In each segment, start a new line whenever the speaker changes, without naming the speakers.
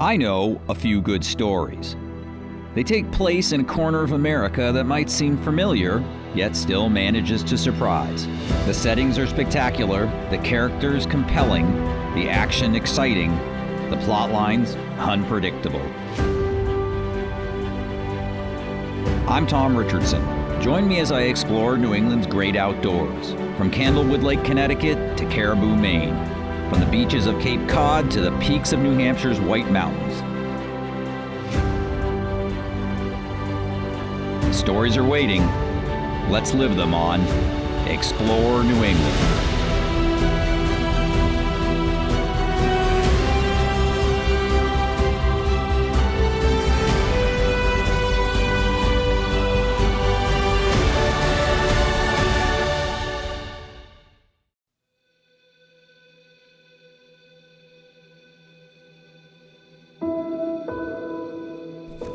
I know a few good stories. They take place in a corner of America that might seem familiar, yet still manages to surprise. The settings are spectacular, the characters compelling, the action exciting, the plot lines unpredictable. I'm Tom Richardson. Join me as I explore New England's great outdoors, from Candlewood Lake, Connecticut to Caribou, Maine, from the beaches of Cape Cod to the peaks of New Hampshire's White Mountains. The stories are waiting. Let's live them on Explore New England.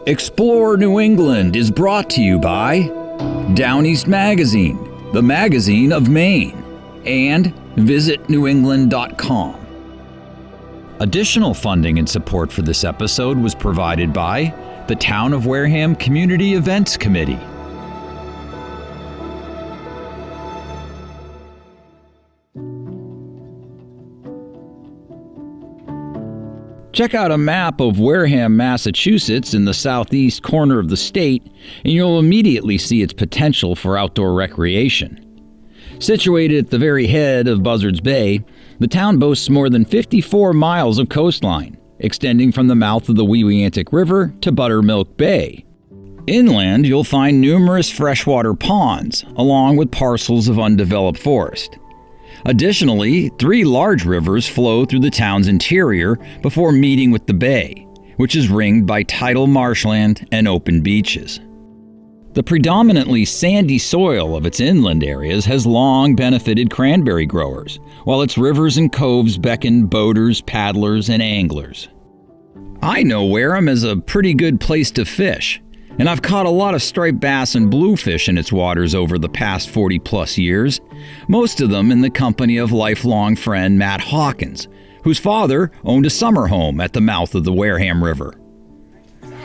Explore New England is brought to you by Down East Magazine, the magazine of Maine, and visitnewengland.com. Additional funding and support for this episode was provided by the Town of Wareham Community Events Committee. Check out a map of Wareham, Massachusetts in the southeast corner of the state, and you'll immediately see its potential for outdoor recreation. Situated at the very head of Buzzards Bay, the town boasts more than 54 miles of coastline, extending from the mouth of the Weweantic River to Buttermilk Bay. Inland, you'll find numerous freshwater ponds, along with parcels of undeveloped forest. Additionally, 3 large rivers flow through the town's interior before meeting with the bay, which is ringed by tidal marshland and open beaches. The predominantly sandy soil of its inland areas has long benefited cranberry growers, while its rivers and coves beckon boaters, paddlers, and anglers. I know Wareham is a pretty good place to fish, and I've caught a lot of striped bass and bluefish in its waters over the past 40-plus years, most of them in the company of lifelong friend Matt Hawkins, whose father owned a summer home at the mouth of the Wareham River.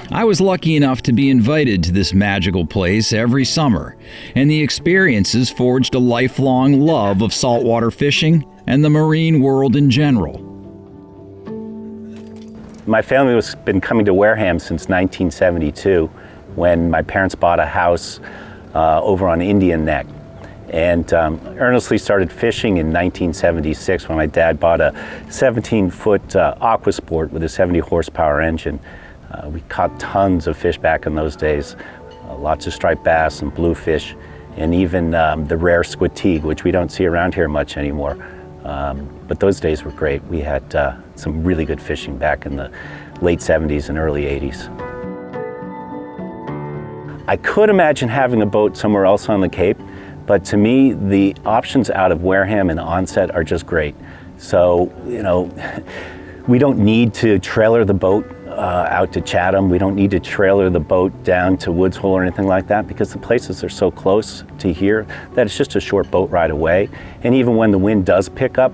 I was lucky enough to be invited to this magical place every summer, and the experiences forged a lifelong love of saltwater fishing and the marine world in general.
My family has been coming to Wareham since 1972. When my parents bought a house over on Indian Neck, and earnestly started fishing in 1976 when my dad bought a 17-foot Aquasport with a 70 horsepower engine. We caught tons of fish back in those days, lots of striped bass and bluefish, and even the rare squid, which we don't see around here much anymore. But those days were great. We had some really good fishing back in the late 70s and early 80s. I could imagine having a boat somewhere else on the Cape, but to me, the options out of Wareham and Onset are just great. So, we don't need to trailer the boat out to Chatham. We don't need to trailer the boat down to Woods Hole or anything like that, because the places are so close to here that it's just a short boat ride away. And even when the wind does pick up,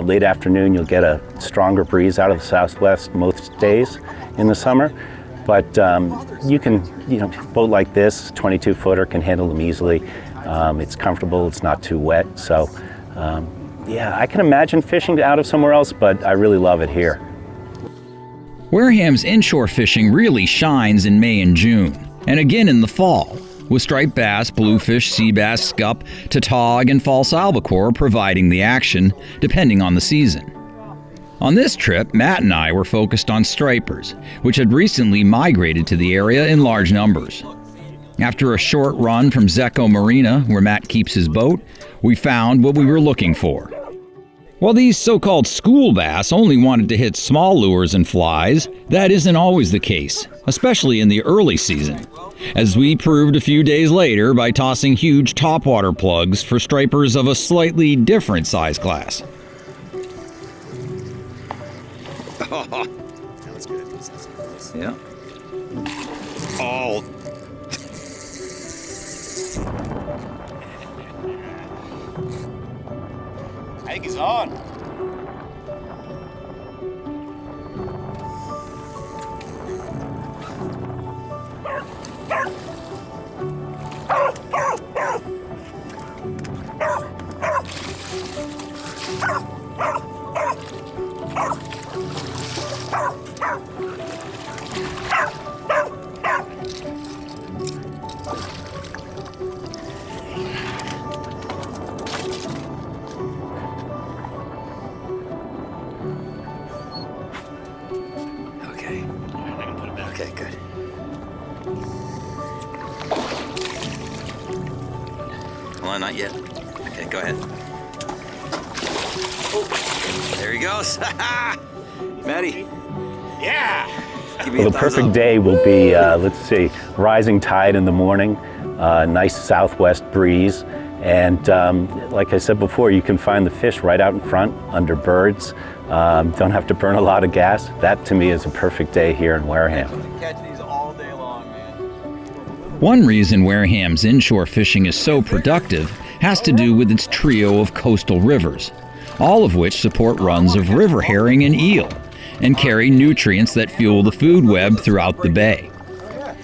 late afternoon, you'll get a stronger breeze out of the southwest most days in the summer. But you can, a boat like this, 22-footer, can handle them easily. It's comfortable, it's not too wet. So, I can imagine fishing out of somewhere else, but I really love it here.
Wareham's inshore fishing really shines in May and June, and again in the fall, with striped bass, bluefish, sea bass, scup, tautog, and false albacore providing the action, depending on the season. On this trip, Matt and I were focused on stripers, which had recently migrated to the area in large numbers. After a short run from Zecco Marina, where Matt keeps his boat, we found what we were looking for. While these so-called school bass only wanted to hit small lures and flies, that isn't always the case, especially in the early season, as we proved a few days later by tossing huge topwater plugs for stripers of a slightly different size class.
Sounds good.
Yeah. Oh.
I think he's on.
Okay. Okay, good. Well, not yet. Okay, go ahead. Oh, there he goes. Maddie. Yeah. Give me
Well,
a
the
thumbs
perfect
up.
day will be, let's see, rising tide in the morning, nice southwest breeze, and like I said before, you can find the fish right out in front under birds. Don't have to burn a lot of gas. That to me is a perfect day here in Wareham.
Catch these all day long, man. One reason Wareham's inshore fishing is so productive has to do with its trio of coastal rivers, all of which support runs of river herring and eel, and carry nutrients that fuel the food web throughout the bay.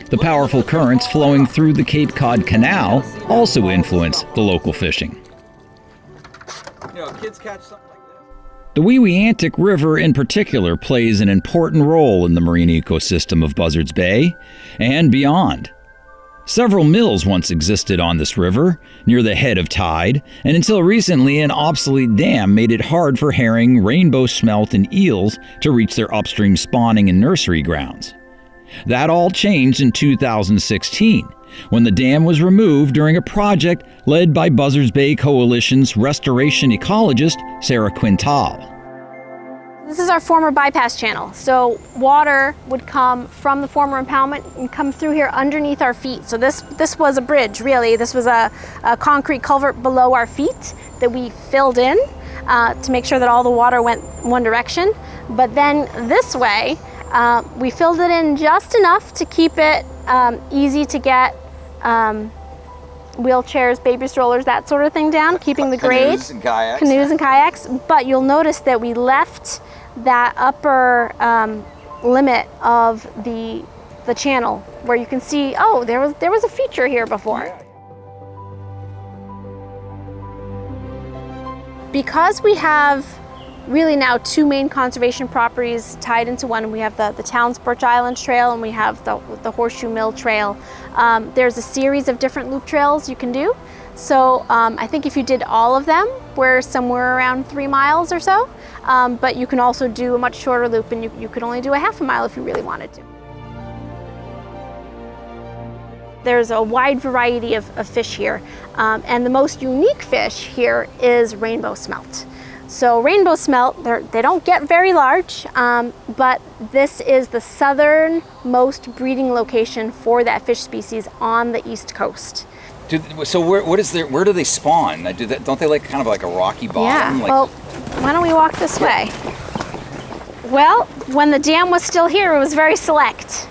The powerful currents flowing through the Cape Cod Canal also influence the local fishing. You know, kids catch something like this. The Weweantic River in particular plays an important role in the marine ecosystem of Buzzards Bay and beyond. Several mills once existed on this river, near the head of tide, and until recently an obsolete dam made it hard for herring, rainbow smelt, and eels to reach their upstream spawning and nursery grounds. That all changed in 2016, when the dam was removed during a project led by Buzzards Bay Coalition's restoration ecologist, Sarah Quintal.
This is our former bypass channel. So water would come from the former impoundment and come through here underneath our feet. So this was a bridge, really. This was a concrete culvert below our feet that we filled in to make sure that all the water went one direction. But then this way, we filled it in just enough to keep it easy to get wheelchairs, baby strollers, that sort of thing down, keeping the grade. Canoes and kayaks. But you'll notice that we left that upper limit of the channel where you can see, oh, there was a feature here before. Because we have really now two main conservation properties tied into one. We have the town's Birch Island Trail and we have the Horseshoe Mill Trail. There's a series of different loop trails you can do. So I think if you did all of them, we're somewhere around 3 miles or so. But you can also do a much shorter loop, and you could only do a half a mile if you really wanted to. There's a wide variety of fish here, and the most unique fish here is rainbow smelt. So rainbow smelt, they don't get very large, but this is the southernmost breeding location for that fish species on the East Coast.
So where do they spawn? Don't they like kind of like a rocky bottom?
Yeah, well, why don't we walk this way? Well, when the dam was still here, it was very select.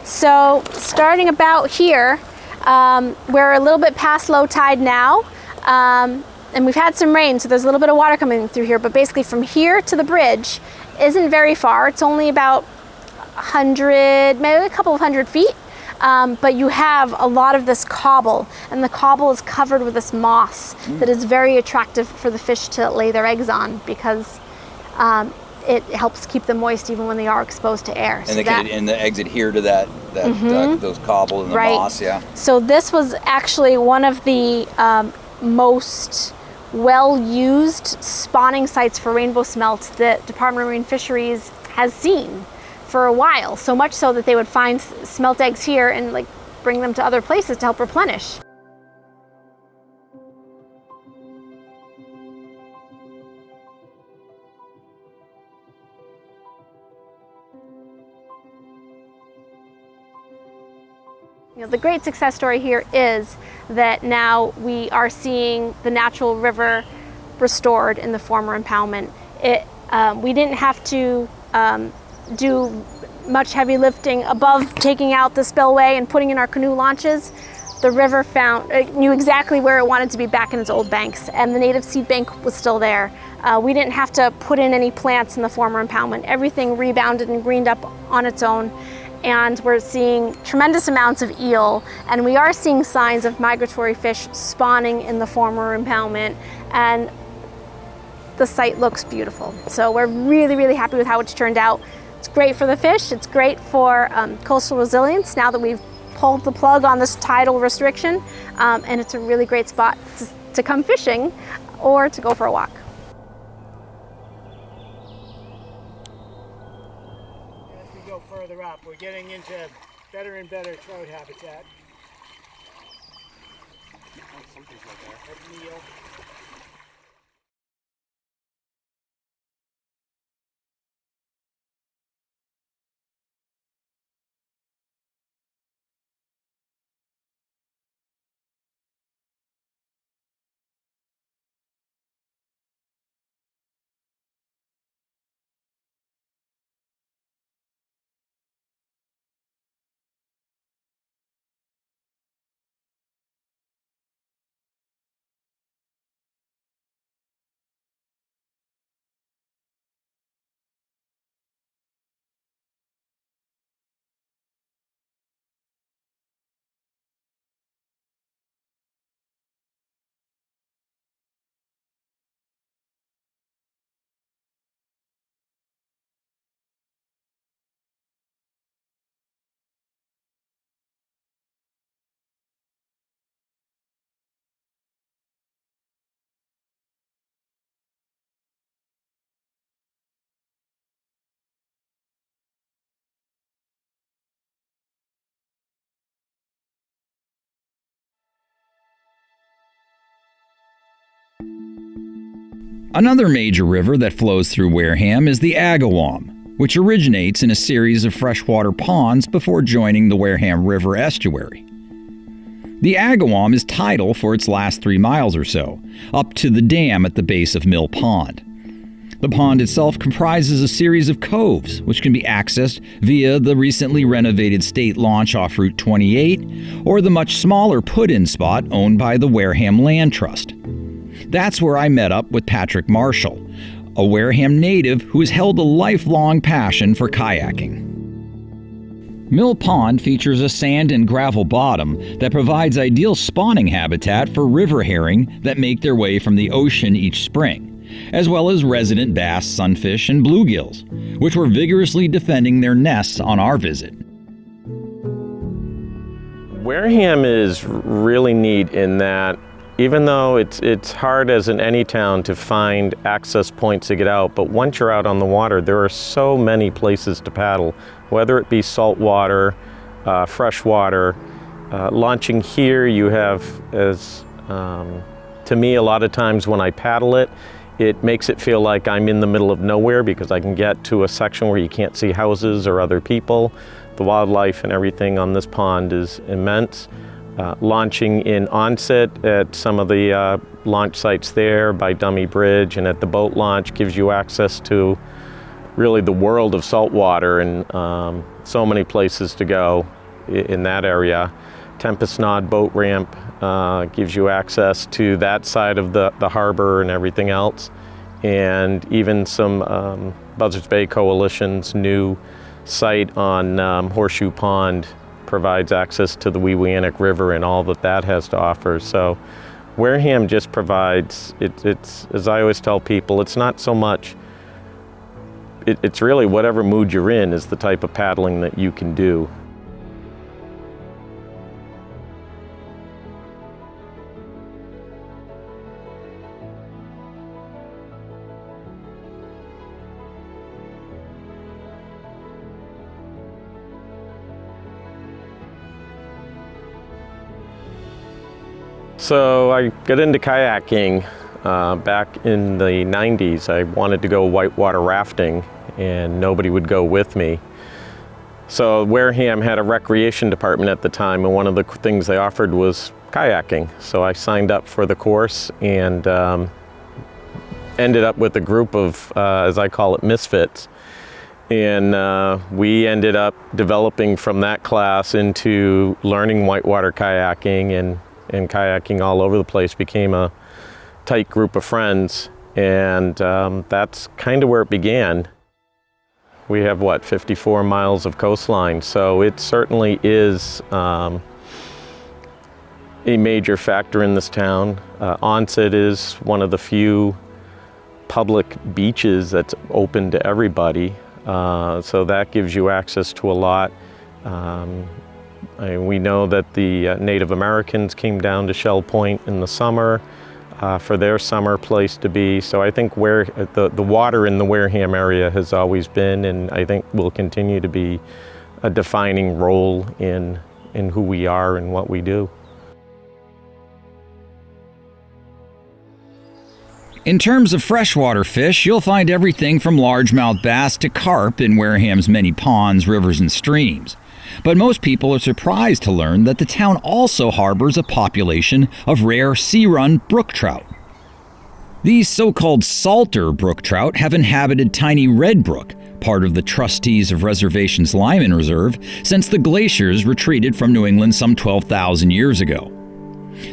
So starting about here, we're a little bit past low tide now, and we've had some rain, so there's a little bit of water coming through here, but basically from here to the bridge isn't very far. It's only about 100, maybe a couple of 100 feet. But you have a lot of this cobble, and the cobble is covered with this moss that is very attractive for the fish to lay their eggs on, because it helps keep them moist even when they are exposed to air.
And the eggs adhere to those cobble and the moss, yeah.
So this was actually one of the most well-used spawning sites for rainbow smelt that Department of Marine Fisheries has seen for a while, so much so that they would find smelt eggs here and like bring them to other places to help replenish. You know, the great success story here is that now we are seeing the natural river restored in the former impoundment. We didn't have to do much heavy lifting above taking out the spillway and putting in our canoe launches. The river knew exactly where it wanted to be back in its old banks, and the native seed bank was still there. We didn't have to put in any plants in the former impoundment. Everything rebounded and greened up on its own, and we're seeing tremendous amounts of eel, and we are seeing signs of migratory fish spawning in the former impoundment. And the site looks beautiful. So we're really, really happy with how it's turned out. It's great for the fish. It's great for coastal resilience now that we've pulled the plug on this tidal restriction. And it's a really great spot to come fishing or to go for a walk.
As we go further up, we're getting into better and better trout habitat. Oh, something's right there. That's meal.
Another major river that flows through Wareham is the Agawam, which originates in a series of freshwater ponds before joining the Wareham River estuary. The Agawam is tidal for its last 3 miles or so, up to the dam at the base of Mill Pond. The pond itself comprises a series of coves, which can be accessed via the recently renovated state launch off Route 28 or the much smaller put-in spot owned by the Wareham Land Trust. That's where I met up with Patrick Marshall, a Wareham native who has held a lifelong passion for kayaking. Mill Pond features a sand and gravel bottom that provides ideal spawning habitat for river herring that make their way from the ocean each spring, as well as resident bass, sunfish, and bluegills, which were vigorously defending their nests on our visit.
Wareham is really neat in that even though it's hard as in any town to find access points to get out, but once you're out on the water, there are so many places to paddle, whether it be salt water, fresh water. Launching here, you have, to me, a lot of times when I paddle it, it makes it feel like I'm in the middle of nowhere because I can get to a section where you can't see houses or other people. The wildlife and everything on this pond is immense. Launching in Onset at some of the launch sites there by Dummy Bridge and at the boat launch gives you access to really the world of saltwater and so many places to go in that area. Tempest Nod boat ramp gives you access to that side of the harbor and everything else. And even some Buzzards Bay Coalition's new site on Horseshoe Pond provides access to the Weweantic River and all that has to offer. So Wareham just provides, it's as I always tell people, it's not so much, it's really whatever mood you're in is the type of paddling that you can do. So I got into kayaking back in the 90s. I wanted to go whitewater rafting and nobody would go with me. So Wareham had a recreation department at the time and one of the things they offered was kayaking. So I signed up for the course and ended up with a group of, as I call it, misfits. And we ended up developing from that class into learning whitewater kayaking and kayaking all over the place, became a tight group of friends, and that's kind of where it began. We have, 54 miles of coastline, so it certainly is a major factor in this town. Onset is one of the few public beaches that's open to everybody. So that gives you access to a lot. We know that the Native Americans came down to Shell Point in the summer for their summer place to be. So I think where the water in the Wareham area has always been, and I think will continue to be, a defining role in who we are and what we do.
In terms of freshwater fish, you'll find everything from largemouth bass to carp in Wareham's many ponds, rivers, and streams. But most people are surprised to learn that the town also harbors a population of rare searun brook trout. These so-called salter brook trout have inhabited tiny red brook, part of the Trustees of Reservation's Lyman Reserve, since the glaciers retreated from New England some 12,000 years ago.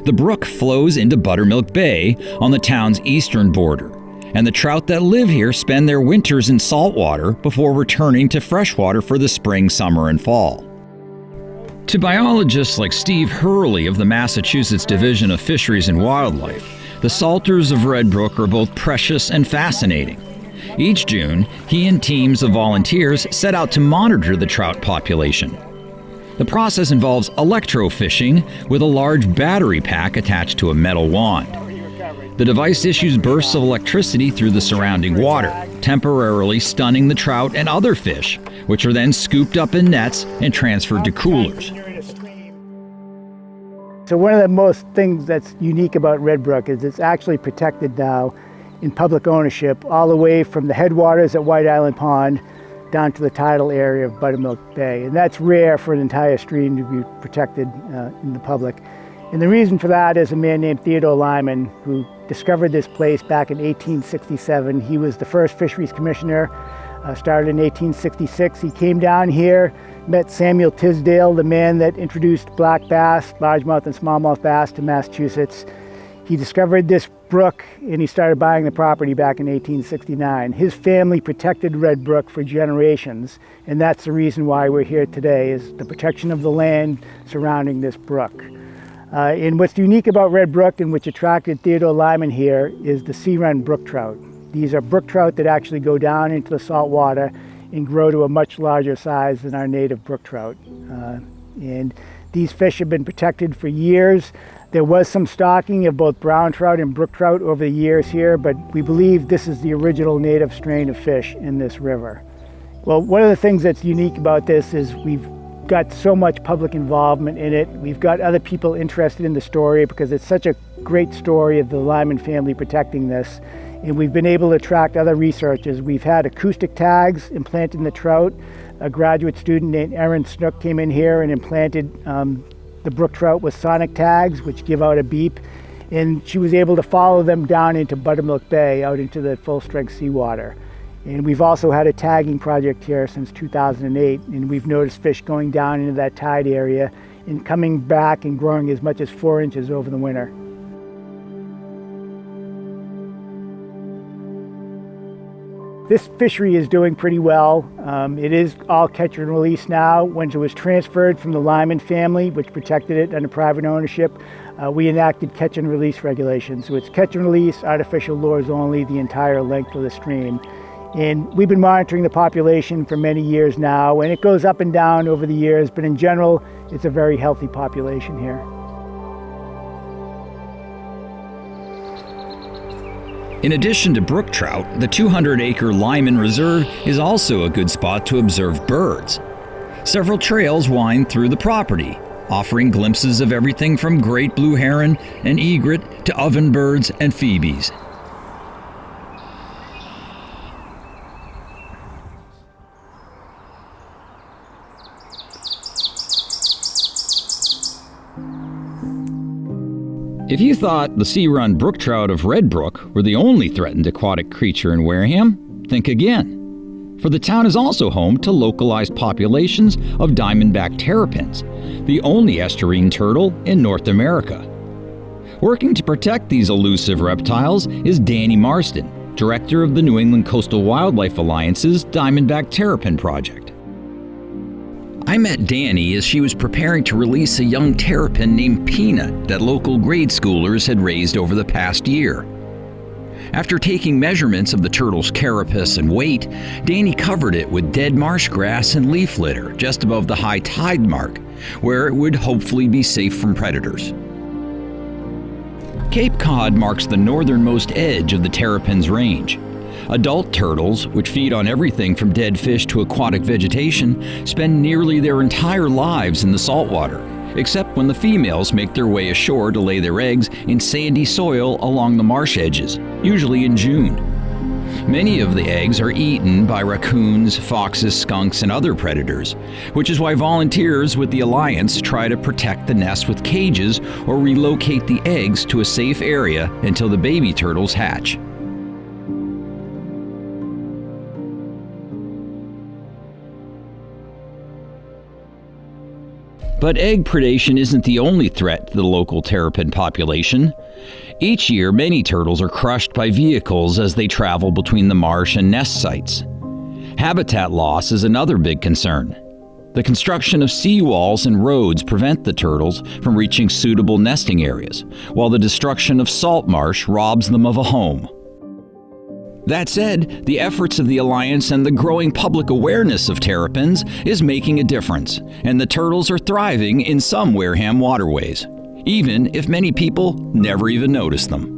The brook flows into Buttermilk Bay on the town's eastern border, and the trout that live here spend their winters in saltwater before returning to freshwater for the spring, summer, and fall. To biologists like Steve Hurley of the Massachusetts Division of Fisheries and Wildlife, the salters of Red Brook are both precious and fascinating. Each June, he and teams of volunteers set out to monitor the trout population. The process involves electrofishing with a large battery pack attached to a metal wand. The device issues bursts of electricity through the surrounding water, temporarily stunning the trout and other fish, which are then scooped up in nets and transferred to coolers.
So one of the most things that's unique about Red Brook is it's actually protected now in public ownership all the way from the headwaters at White Island Pond down to the tidal area of Buttermilk Bay. And that's rare for an entire stream to be protected in the public. And the reason for that is a man named Theodore Lyman, who discovered this place back in 1867. He was the first fisheries commissioner, started in 1866. He came down here, met Samuel Tisdale, the man that introduced black bass, largemouth and smallmouth bass to Massachusetts. He discovered this brook and he started buying the property back in 1869. His family protected Red Brook for generations, and that's the reason why we're here today, is the protection of the land surrounding this brook. And what's unique about Red Brook and which attracted Theodore Lyman here is the searun brook trout. These are brook trout that actually go down into the salt water and grow to a much larger size than our native brook trout. And these fish have been protected for years. There was some stocking of both brown trout and brook trout over the years here, but we believe this is the original native strain of fish in this river. Well, one of the things that's unique about this is we've got so much public involvement in it. We've got other people interested in the story because it's such a great story of the Lyman family protecting this. And we've been able to attract other researchers. We've had acoustic tags implanted in the trout. A graduate student named Erin Snook came in here and implanted the brook trout with sonic tags, which give out a beep. And she was able to follow them down into Buttermilk Bay, out into the full-strength seawater. And we've also had a tagging project here since 2008, and we've noticed fish going down into that tide area and coming back and growing as much as 4 inches over the winter. This fishery is doing pretty well. It is all catch and release now. When it was transferred from the Lyman family, which protected it under private ownership, we enacted catch and release regulations. So it's catch and release, artificial lures only, the entire length of the stream. And we've been monitoring the population for many years now, and it goes up and down over the years, but in general, it's a very healthy population here.
In addition to brook trout, the 200-acre Lyman Reserve is also a good spot to observe birds. Several trails wind through the property, offering glimpses of everything from great blue heron and egret to ovenbirds and phoebes. If you thought the searun brook trout of Red Brook were the only threatened aquatic creature in Wareham, think again. For the town is also home to localized populations of Diamondback terrapins, the only estuarine turtle in North America. Working to protect these elusive reptiles is Danny Marston, director of the New England Coastal Wildlife Alliance's Diamondback Terrapin Project. I met Danny as she was preparing to release a young terrapin named Peanut that local grade schoolers had raised over the past year. After taking measurements of the turtle's carapace and weight, Danny covered it with dead marsh grass and leaf litter just above the high tide mark, where it would hopefully be safe from predators. Cape Cod marks the northernmost edge of the terrapins range. Adult turtles, which feed on everything from dead fish to aquatic vegetation, spend nearly their entire lives in the saltwater, except when the females make their way ashore to lay their eggs in sandy soil along the marsh edges, usually in June. Many of the eggs are eaten by raccoons, foxes, skunks, and other predators, which is why volunteers with the Alliance try to protect the nest with cages or relocate the eggs to a safe area until the baby turtles hatch. But egg predation isn't the only threat to the local terrapin population. Each year, many turtles are crushed by vehicles as they travel between the marsh and nest sites. Habitat loss is another big concern. The construction of seawalls and roads prevent the turtles from reaching suitable nesting areas, while the destruction of salt marsh robs them of a home. That said, the efforts of the Alliance and the growing public awareness of terrapins is making a difference, and the turtles are thriving in some Wareham waterways, even if many people never even notice them.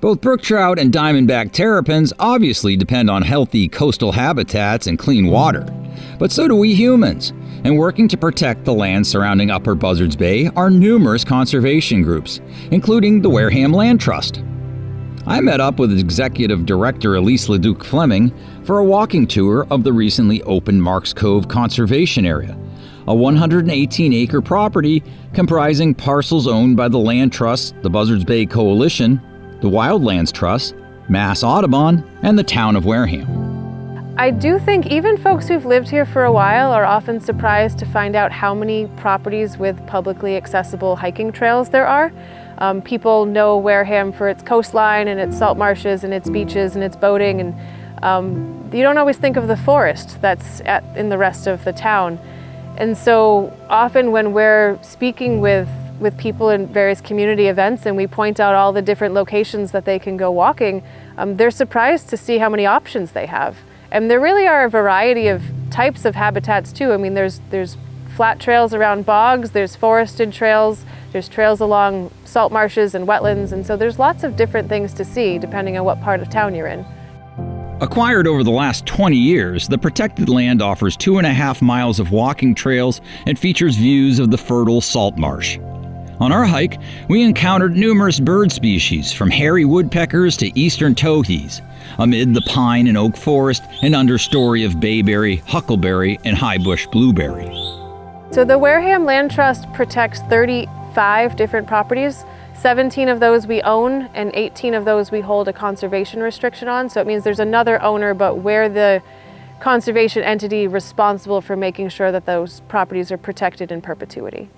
Both brook trout and diamondback terrapins obviously depend on healthy coastal habitats and clean water. But so do we humans. And working to protect the land surrounding Upper Buzzards Bay are numerous conservation groups, including the Wareham Land Trust. I met up with Executive Director Elise Leduc Fleming for a walking tour of the recently opened Marks Cove Conservation Area, a 118-acre property comprising parcels owned by the Land Trust, the Buzzards Bay Coalition, the Wildlands Trust, Mass Audubon, and the town of Wareham.
I do think even folks who've lived here for a while are often surprised to find out how many properties with publicly accessible hiking trails there are. People know Wareham for its coastline and its salt marshes and its beaches and its boating, and you don't always think of the forest that's in the rest of the town. And so often when we're speaking with people in various community events and we point out all the different locations that they can go walking, they're surprised to see how many options they have. And there really are a variety of types of habitats too. I mean, there's flat trails around bogs, there's forested trails, there's trails along salt marshes and wetlands, and so there's lots of different things to see depending on what part of town you're in.
Acquired over the last 20 years, the protected land offers 2.5 miles of walking trails and features views of the fertile salt marsh. On our hike, we encountered numerous bird species, from hairy woodpeckers to eastern towhees, amid the pine and oak forest and understory of bayberry, huckleberry, and highbush blueberry.
So the Wareham Land Trust protects 35 different properties. 17 of those we own and 18 of those we hold a conservation restriction on. So it means there's another owner, but we're the conservation entity responsible for making sure that those properties are protected in perpetuity.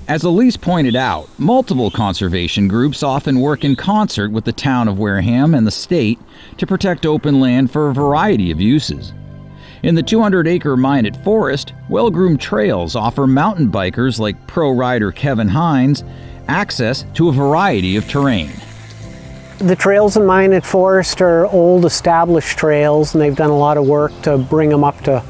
As Elise pointed out, multiple conservation groups often work in concert with the town of Wareham and the state to protect open land for a variety of uses. In the 200-acre Minot Forest, well-groomed trails offer mountain bikers like pro rider Kevin Hines access to a variety of terrain.
The trails in Minot Forest are old established trails, and they've done a lot of work to bring them up to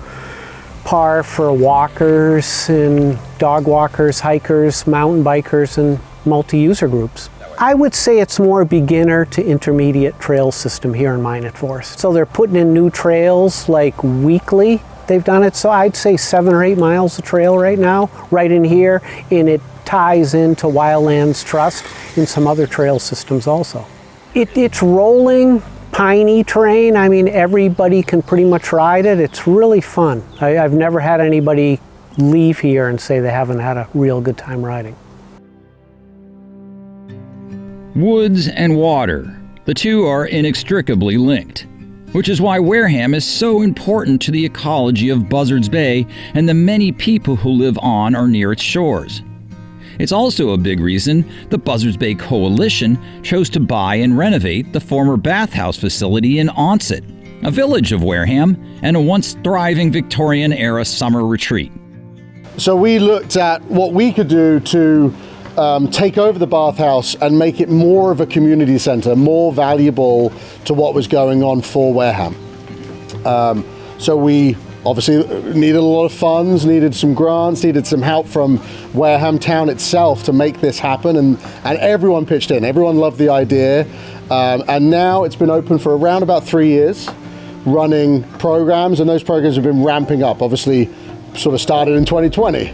par for walkers and dog walkers, hikers, mountain bikers, and multi-user groups. I would say it's more beginner to intermediate trail system here in Minot Forest. So they're putting in new trails like weekly. They've done it, so I'd say 7 or 8 miles of trail right now, right in here, and it ties into Wildlands Trust and some other trail systems also. It's rolling, piney terrain. I mean, everybody can pretty much ride it. It's really fun. I've never had anybody leave here and say they haven't had a real good time riding.
Woods and water. The two are inextricably linked, which is why Wareham is so important to the ecology of Buzzards Bay and the many people who live on or near its shores. It's also a big reason the Buzzards Bay Coalition chose to buy and renovate the former bathhouse facility in Onset, a village of Wareham and a once thriving Victorian-era summer retreat.
So we looked at what we could do to take over the bathhouse and make it more of a community center, more valuable to what was going on for Wareham. So we obviously needed a lot of funds, needed some grants, needed some help from Wareham town itself to make this happen, and everyone pitched in. Everyone loved the idea, and now it's been open for around about 3 years, running programs, and those programs have been ramping up. Obviously, sort of started in 2020,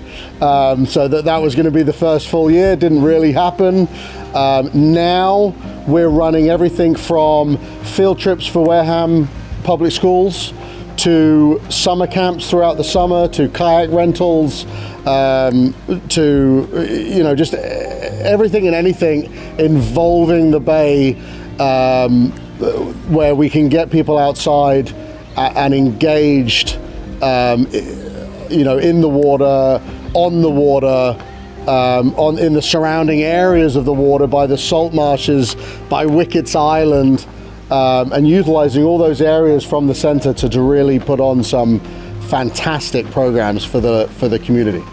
so that was going to be the first full year. Didn't really happen. Now we're running everything from field trips for Wareham public schools to summer camps throughout the summer, to kayak rentals, to just everything and anything involving the bay, where we can get people outside and engaged, in the water, on the water, in the surrounding areas of the water, by the salt marshes, by Wickets Island. And utilizing all those areas from the center to really put on some fantastic programs for the community.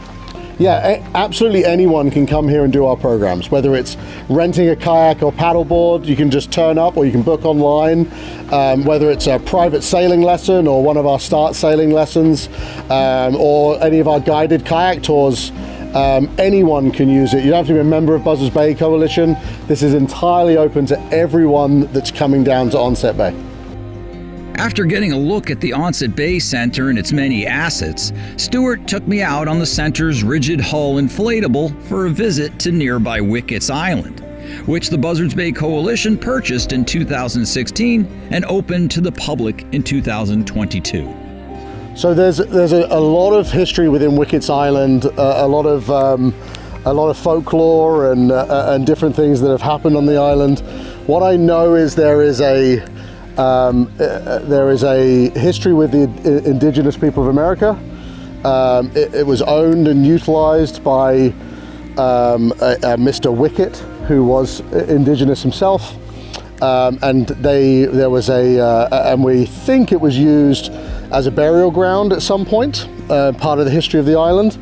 Yeah, absolutely anyone can come here and do our programs, whether it's renting a kayak or paddleboard. You can just turn up, or you can book online, whether it's a private sailing lesson or one of our start sailing lessons, or any of our guided kayak tours. Anyone can use it. You don't have to be a member of Buzzards Bay Coalition. This is entirely open to everyone that's coming down to Onset Bay.
After getting a look at the Onset Bay Center and its many assets, Stuart took me out on the center's rigid hull inflatable for a visit to nearby Wickets Island, which the Buzzards Bay Coalition purchased in 2016 and opened to the public in 2022.
So there's a lot of history within Wickets Island, a lot of folklore and different things that have happened on the island. What I know is there is a history with the indigenous people of America. It was owned and utilized by Mr. Wicket, who was indigenous himself, and we think it was used as a burial ground at some point, part of the history of the island.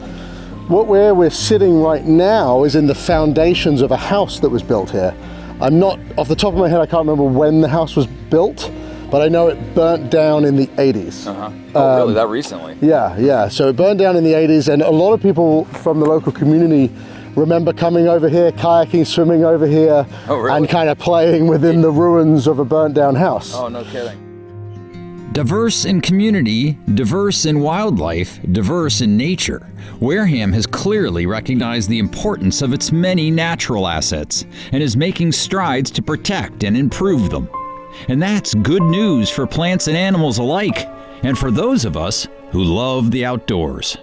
Where we're sitting right now is in the foundations of a house that was built here. I'm not, off the top of my head, I can't remember when the house was built, but I know it burnt down in the 80s.
Oh, really? That recently?
Yeah. So it burned down in the 80s, and a lot of people from the local community remember coming over here, kayaking, swimming over here, and kind of playing within the ruins of a burnt down house.
Oh, no kidding. Diverse in community, diverse in wildlife, diverse in nature, Wareham has clearly recognized the importance of its many natural assets and is making strides to protect and improve them. And that's good news for plants and animals alike, and for those of us who love the outdoors.